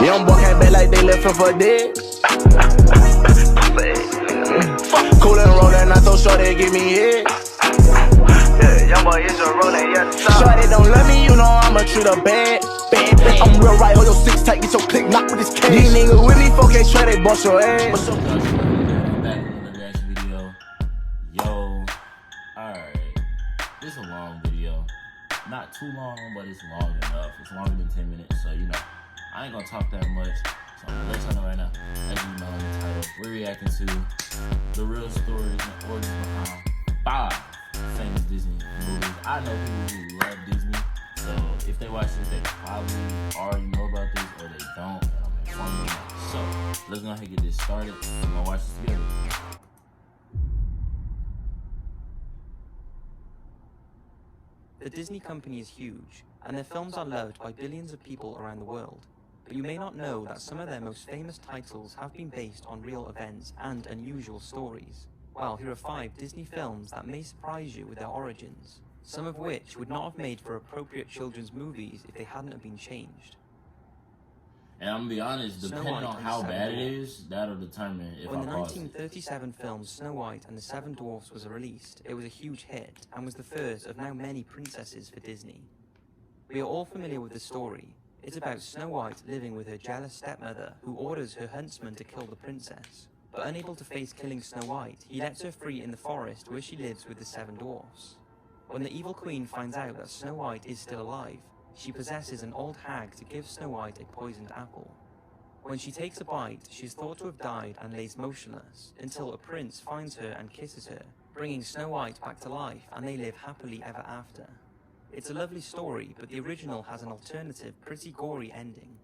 Young boy came back like they left him for dead. Cool and rollin', not so short they give me head. Young boy is a rollin', yes sir. Shorty don't love me, you know I'ma treat her bad. I'm real right, hold your 6 tight, get your click knock with this cash. These niggas with me, 4K try, they bust your ass. Back with another reaction video. Yo, alright. This is a long video. Not too long, but it's long enough. It's longer than 10 minutes, so you know, I ain't gonna talk that much. So I'm gonna let y'all know right now, as you know in the title, we're reacting to the real stories and origins behind 5 famous Disney movies. I know people who love Disney, so if they watch this, they probably already know about this, or they don't, and I'm informing them. So let's go ahead and get this started. We're gonna watch this together. The Disney company is huge, and their films are loved by billions of people around the world. But you may not know that some of their most famous titles have been based on real events and unusual stories. Well, here are 5 Disney films that may surprise you with their origins, some of which would not have made for appropriate children's movies if they hadn't have been changed. And I'm gonna be honest, depending on how bad it is, that'll determine if I pause it. When the 1937 film Snow White and the Seven Dwarfs was released, it was a huge hit and was the first of now many princesses for Disney. We are all familiar with the story. It's about Snow White living with her jealous stepmother, who orders her huntsman to kill the princess. But unable to face killing Snow White, he lets her free in the forest where she lives with the 7 dwarfs. When the evil queen finds out that Snow White is still alive, she possesses an old hag to give Snow White a poisoned apple. When she takes a bite, she is thought to have died and lays motionless, until a prince finds her and kisses her, bringing Snow White back to life, and they live happily ever after. It's a lovely story, but the original has an alternative, pretty gory ending.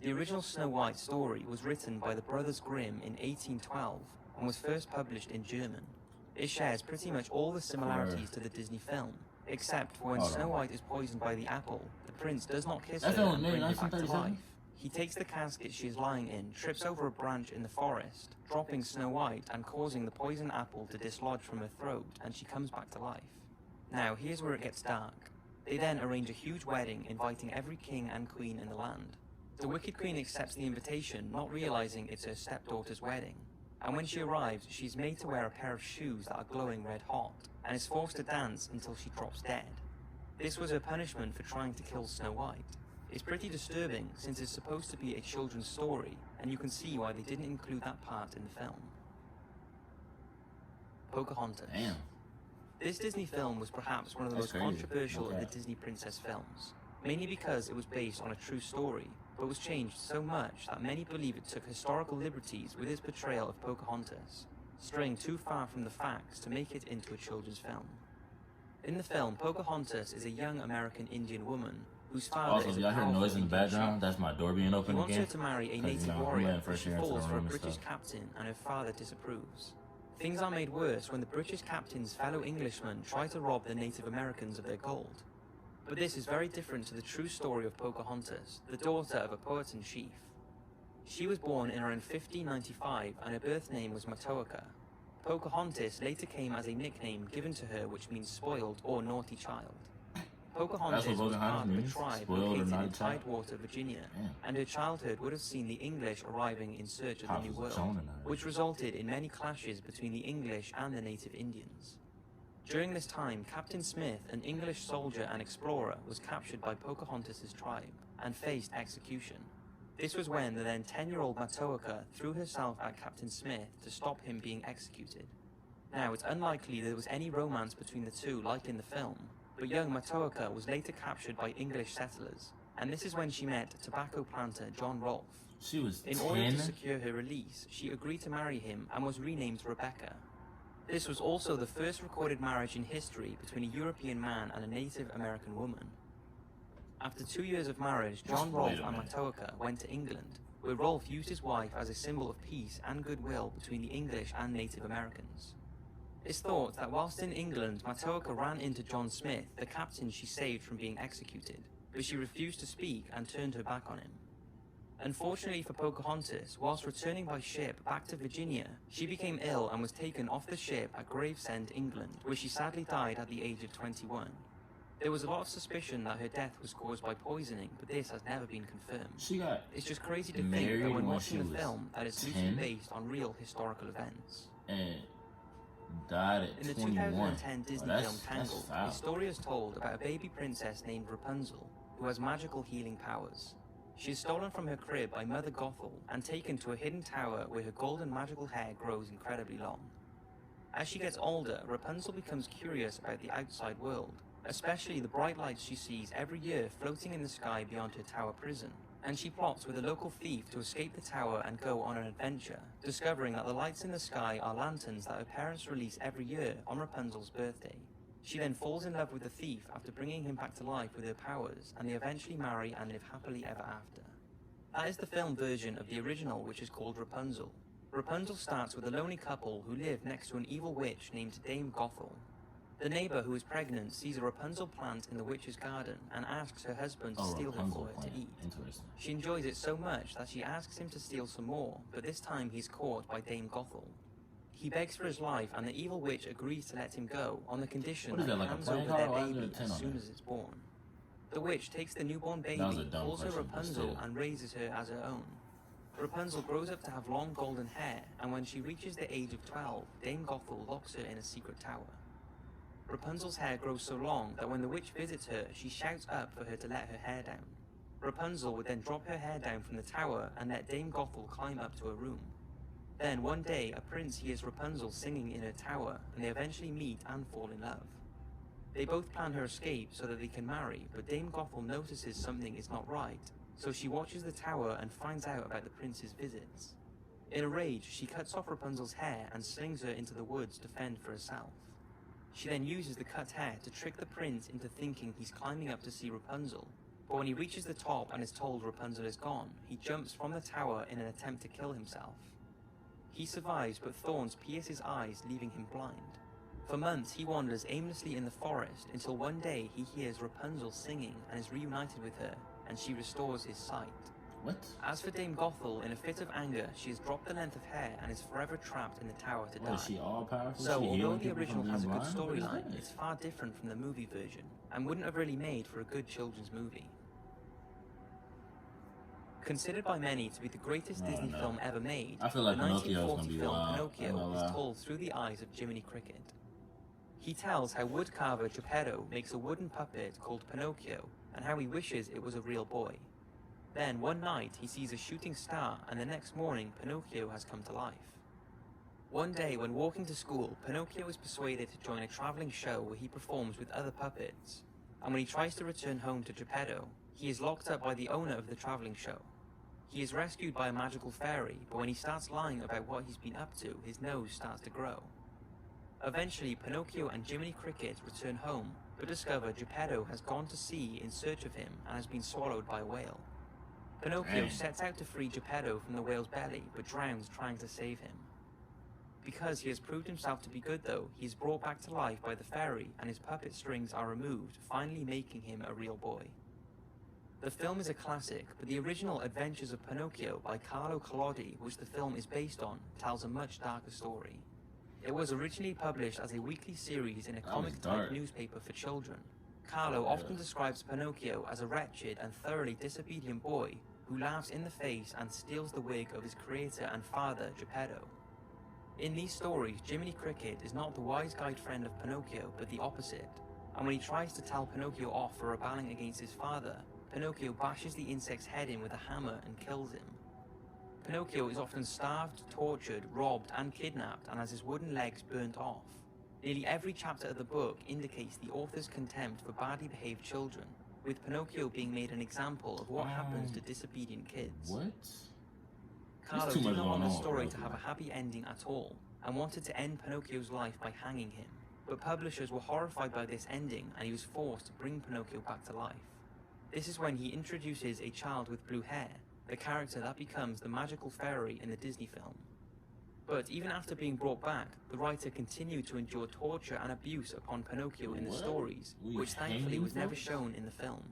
The original Snow White story was written by the Brothers Grimm in 1812 and was first published in German. It shares pretty much all the similarities to the Disney film, except for when Snow White is poisoned by the apple, the prince does not kiss her and bring her back to life. He takes the casket she is lying in, trips over a branch in the forest, dropping Snow White and causing the poison apple to dislodge from her throat, and she comes back to life. Now, here's where it gets dark. They then arrange a huge wedding, inviting every king and queen in the land. The wicked queen accepts the invitation, not realizing it's her stepdaughter's wedding. And when she arrives, she's made to wear a pair of shoes that are glowing red hot, and is forced to dance until she drops dead. This was her punishment for trying to kill Snow White. It's pretty disturbing, since it's supposed to be a children's story, and you can see why they didn't include that part in the film. Pocahontas. Damn. This Disney film was perhaps one of the most controversial of the Disney princess films, mainly because it was based on a true story, but was changed so much that many believe it took historical liberties with its portrayal of Pocahontas, straying too far from the facts to make it into a children's film. In the film, Pocahontas is a young American Indian woman whose father is a y'all hear noise in the background? That's my door being open again. again. He wants her to marry a native warrior, but she falls for a British captain and her father disapproves. Things are made worse when the British captain's fellow Englishmen try to rob the Native Americans of their gold. But this is very different to the true story of Pocahontas, the daughter of a poet and chief. She was born in around 1595 and her birth name was Matoaka. Pocahontas later came as a nickname given to her which means spoiled or naughty child. Pocahontas was part of a tribe located in Tidewater, Virginia, and her childhood would have seen the English arriving in search of the New World, which resulted in many clashes between the English and the native Indians. During this time, Captain Smith, an English soldier and explorer, was captured by Pocahontas' tribe and faced execution. This was when the then 10-year-old Matoaka threw herself at Captain Smith to stop him being executed. Now, it's unlikely there was any romance between the two like in the film, but young Matoaka was later captured by English settlers, and this is when she met tobacco planter John Rolfe. She was 10? In order to secure her release, she agreed to marry him and was renamed Rebecca. This was also the first recorded marriage in history between a European man and a Native American woman. After 2 years of marriage, John Rolfe and Matoaka went to England, where Rolfe used his wife as a symbol of peace and goodwill between the English and Native Americans. It's thought that whilst in England, Matoaka ran into John Smith, the captain she saved from being executed, but she refused to speak and turned her back on him. Unfortunately for Pocahontas, whilst returning by ship back to Virginia, she became ill and was taken off the ship at Gravesend, England, where she sadly died at the age of 21. There was a lot of suspicion that her death was caused by poisoning, but this has never been confirmed. She got It's just crazy to think married that when when watching she the was film that it's 10? loosely based on real historical events. and died at In the 21. 2010 Disney Oh, film Tangled, a story is told about a baby princess named Rapunzel, who has magical healing powers. She is stolen from her crib by Mother Gothel and taken to a hidden tower where her golden magical hair grows incredibly long. As she gets older, Rapunzel becomes curious about the outside world, especially the bright lights she sees every year floating in the sky beyond her tower prison, and she plots with a local thief to escape the tower and go on an adventure, discovering that the lights in the sky are lanterns that her parents release every year on Rapunzel's birthday. She then falls in love with the thief after bringing him back to life with her powers, and they eventually marry and live happily ever after. That is the film version of the original, which is called Rapunzel. Rapunzel starts with a lonely couple who live next to an evil witch named Dame Gothel. The neighbor who is pregnant sees a Rapunzel plant in the witch's garden and asks her husband to steal her for her to eat. Interesting. She enjoys it so much that she asks him to steal some more, but this time he's caught by Dame Gothel. He begs for his life, and the evil witch agrees to let him go on the condition that he hands over their baby as soon as it's born. The witch takes the newborn baby, calls her Rapunzel, and raises her as her own. Rapunzel grows up to have long golden hair, and when she reaches the age of 12, Dame Gothel locks her in a secret tower. Rapunzel's hair grows so long that when the witch visits her, she shouts up for her to let her hair down. Rapunzel would then drop her hair down from the tower and let Dame Gothel climb up to her room. Then one day, a prince hears Rapunzel singing in her tower, and they eventually meet and fall in love. They both plan her escape so that they can marry, but Dame Gothel notices something is not right, so she watches the tower and finds out about the prince's visits. In a rage, she cuts off Rapunzel's hair and slings her into the woods to fend for herself. She then uses the cut hair to trick the prince into thinking he's climbing up to see Rapunzel, but when he reaches the top and is told Rapunzel is gone, he jumps from the tower in an attempt to kill himself. He survives, but thorns pierce his eyes, leaving him blind. For months, he wanders aimlessly in the forest until one day he hears Rapunzel singing and is reunited with her, and she restores his sight. What? As for Dame Gothel, in a fit of anger, she has dropped the length of hair and is forever trapped in the tower to die. Is she all powerful? So, although the original has a good storyline, it's far different from the movie version, and wouldn't have really made for a good children's movie. Considered by many to be the greatest Disney film ever made, I feel like the Pinocchio is 1940 gonna be film wild. Pinocchio is told through the eyes of Jiminy Cricket. He tells how woodcarver Geppetto makes a wooden puppet called Pinocchio, and how he wishes it was a real boy. Then, one night, he sees a shooting star, and the next morning, Pinocchio has come to life. One day, when walking to school, Pinocchio is persuaded to join a traveling show where he performs with other puppets. And when he tries to return home to Geppetto, he is locked up by the owner of the traveling show. He is rescued by a magical fairy, but when he starts lying about what he's been up to, his nose starts to grow. Eventually, Pinocchio and Jiminy Cricket return home, but discover Geppetto has gone to sea in search of him and has been swallowed by a whale. Pinocchio sets out to free Geppetto from the whale's belly, but drowns trying to save him. Because he has proved himself to be good though, he is brought back to life by the fairy and his puppet strings are removed, finally making him a real boy. The film is a classic, but the original Adventures of Pinocchio by Carlo Collodi, which the film is based on, tells a much darker story. It was originally published as a weekly series in a comic-type newspaper for children. Carlo often describes Pinocchio as a wretched and thoroughly disobedient boy who laughs in the face and steals the wig of his creator and father, Geppetto. In these stories, Jiminy Cricket is not the wise guide friend of Pinocchio, but the opposite, and when he tries to tell Pinocchio off for rebelling against his father, Pinocchio bashes the insect's head in with a hammer and kills him. Pinocchio is often starved, tortured, robbed, and kidnapped, and has his wooden legs burnt off. Nearly every chapter of the book indicates the author's contempt for badly behaved children, with Pinocchio being made an example of what happens to disobedient kids. What? Carlo did not want the story to have a happy ending at all, and wanted to end Pinocchio's life by hanging him, but publishers were horrified by this ending, and he was forced to bring Pinocchio back to life. This is when he introduces a child with blue hair, the character that becomes the magical fairy in the Disney film. But even after being brought back, the writer continued to endure torture and abuse upon Pinocchio in the stories, which thankfully was never shown in the film.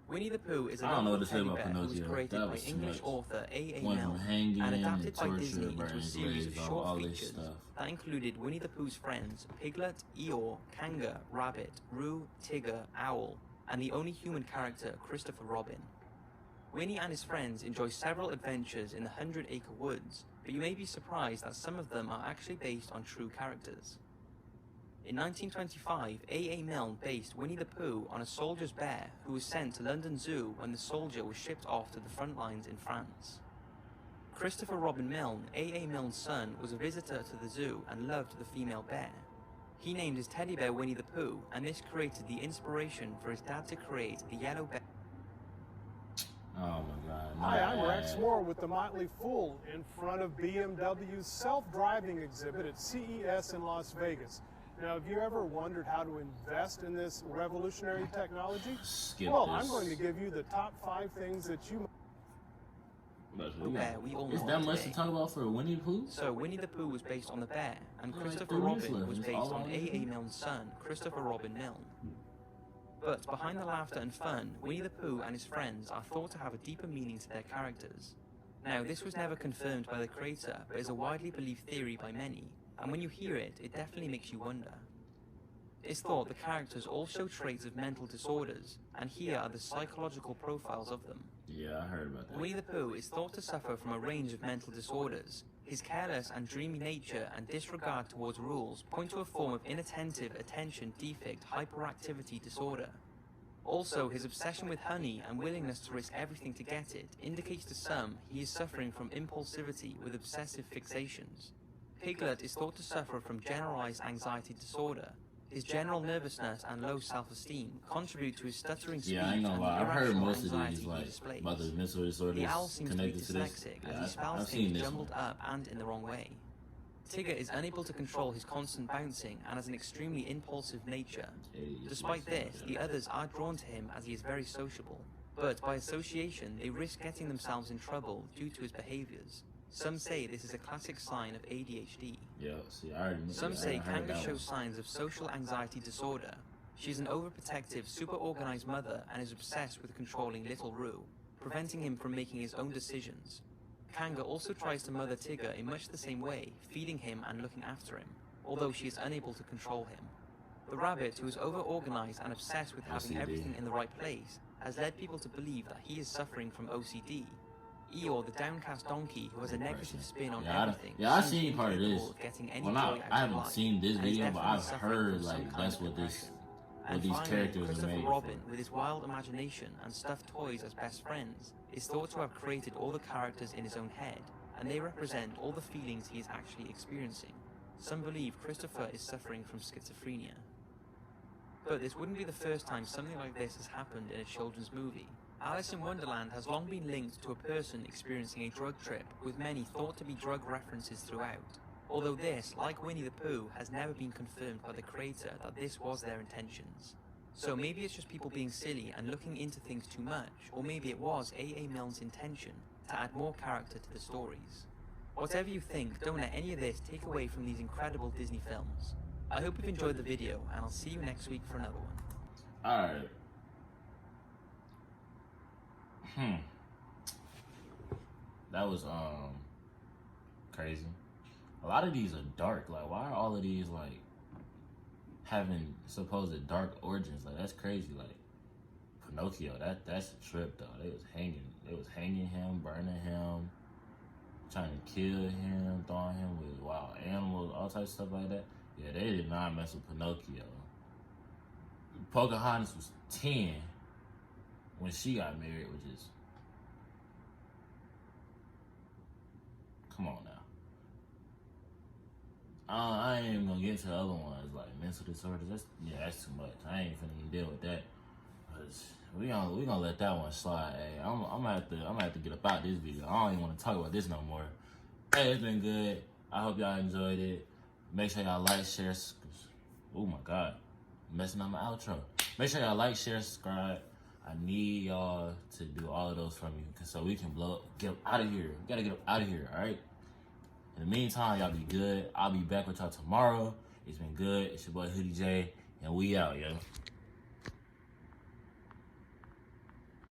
Winnie the Pooh is a I don't know what to say teddy about bear who was Pinocchio. created That by was English nuts. author A.A. Went from Milne hanging and and adapted by torture, Disney into a burning series of slaves, short all this features stuff. that included Winnie the Pooh's friends Piglet, Eeyore, Kanga, Rabbit, Roo, Tigger, Owl, and the only human character Christopher Robin. Winnie and his friends enjoy several adventures in the 100-acre woods, but you may be surprised that some of them are actually based on true characters. In 1925, A.A. Milne based Winnie the Pooh on a soldier's bear who was sent to London Zoo when the soldier was shipped off to the front lines in France. Christopher Robin Milne, A.A. Milne's son, was a visitor to the zoo and loved the female bear. He named his teddy bear Winnie the Pooh, and this created the inspiration for his dad to create the yellow bear. Oh my God. Hi, I'm Rex Moore with the Motley Fool in front of BMW's self-driving exhibit at CES in Las Vegas. Now, have you ever wondered how to invest in this revolutionary technology? Skip Well, this. I'm going to give you the top 5 things that you Bear we all It's know that much today. to talk about for Winnie the Pooh? So Winnie the Pooh was based on the bear, and Like Christopher 3 minutes Robin left. was It's based all on on A.A. Winnie. Milne's son, Christopher Robin Milne. But behind the laughter and fun, Winnie the Pooh and his friends are thought to have a deeper meaning to their characters. Now, this was never confirmed by the creator, but is a widely believed theory by many, and when you hear it, it definitely makes you wonder. It's thought the characters all show traits of mental disorders, and here are the psychological profiles of them. Yeah, I heard about that. Winnie the Pooh is thought to suffer from a range of mental disorders. His careless and dreamy nature and disregard towards rules point to a form of inattentive attention defect hyperactivity disorder. Also, his obsession with honey and willingness to risk everything to get it indicates to some he is suffering from impulsivity with obsessive fixations. Piglet is thought to suffer from generalized anxiety disorder. His general nervousness and low self-esteem contribute to his stuttering speech Yeah, I ain't gonna and lie. the I've heard irrational most of anxiety these, he like, displays. about the mental disorders The owl seems to be connected to this. dyslexic Yeah, as he spells I've seen things this jumbled one. up and in the wrong way. Tigger is unable to control his constant bouncing and has an extremely impulsive nature. Despite this, the others are drawn to him as he is very sociable. But by association, they risk getting themselves in trouble due to his behaviors. Some say this is a classic sign of ADHD. Yeah, see, I already Some say I heard Kanga that shows one. signs of social anxiety disorder. She's an overprotective, super-organized mother and is obsessed with controlling little Roo, preventing him from making his own decisions. Kanga also tries to mother Tigger in much the same way, feeding him and looking after him, although she is unable to control him. The rabbit, who is over-organized and obsessed with having OCD. everything in the right place, has led people to believe that he is suffering from OCD. Eeyore, the downcast donkey who has a negative spin on everything, Yeah, I've seems seen part of incapable this. of getting any Well, joy not, out I of haven't life, seen this and is video, but definitely I've suffering heard from some like kind that's of what this, depression. what And these finally, characters are Christopher made Robin, for. with his wild imagination and stuffed toys as best friends, is thought to have created all the characters in his own head, and they represent all the feelings he is actually experiencing. Some believe Christopher is suffering from schizophrenia. But this wouldn't be the first time something like this has happened in a children's movie. Alice in Wonderland has long been linked to a person experiencing a drug trip, with many thought to be drug references throughout. Although this, like Winnie the Pooh, has never been confirmed by the creator that this was their intentions. So maybe it's just people being silly and looking into things too much, or maybe it was A.A. Milne's intention to add more character to the stories. Whatever you think, don't let any of this take away from these incredible Disney films. I hope you've enjoyed the video, and I'll see you next week for another one. Alright. That was crazy. A lot of these are dark. Like, why are all of these like having supposed dark origins? Like, that's crazy. Like Pinocchio, that's a trip though. They was hanging him, burning him, trying to kill him, throwing him with wild animals, all types of stuff like that. Yeah, they did not mess with Pinocchio. Pocahontas was 10 when she got married, which is, come on now. I ain't even gonna get into the other ones like mental disorders. That's too much. I ain't finna even deal with that. Cause we gonna let that one slide. Hey, I'm gonna have to get up out this video. I don't even want to talk about this no more. Hey, it's been good. I hope y'all enjoyed it. Make sure y'all like, share. Oh my God, I'm messing up my outro. Make sure y'all like, share, subscribe. I need y'all to do all of those for me, so we can get up out of here. We gotta get up out of here, all right? In the meantime, y'all be good. I'll be back with y'all tomorrow. It's been good. It's your boy Hoodie Jay, and we out, yo.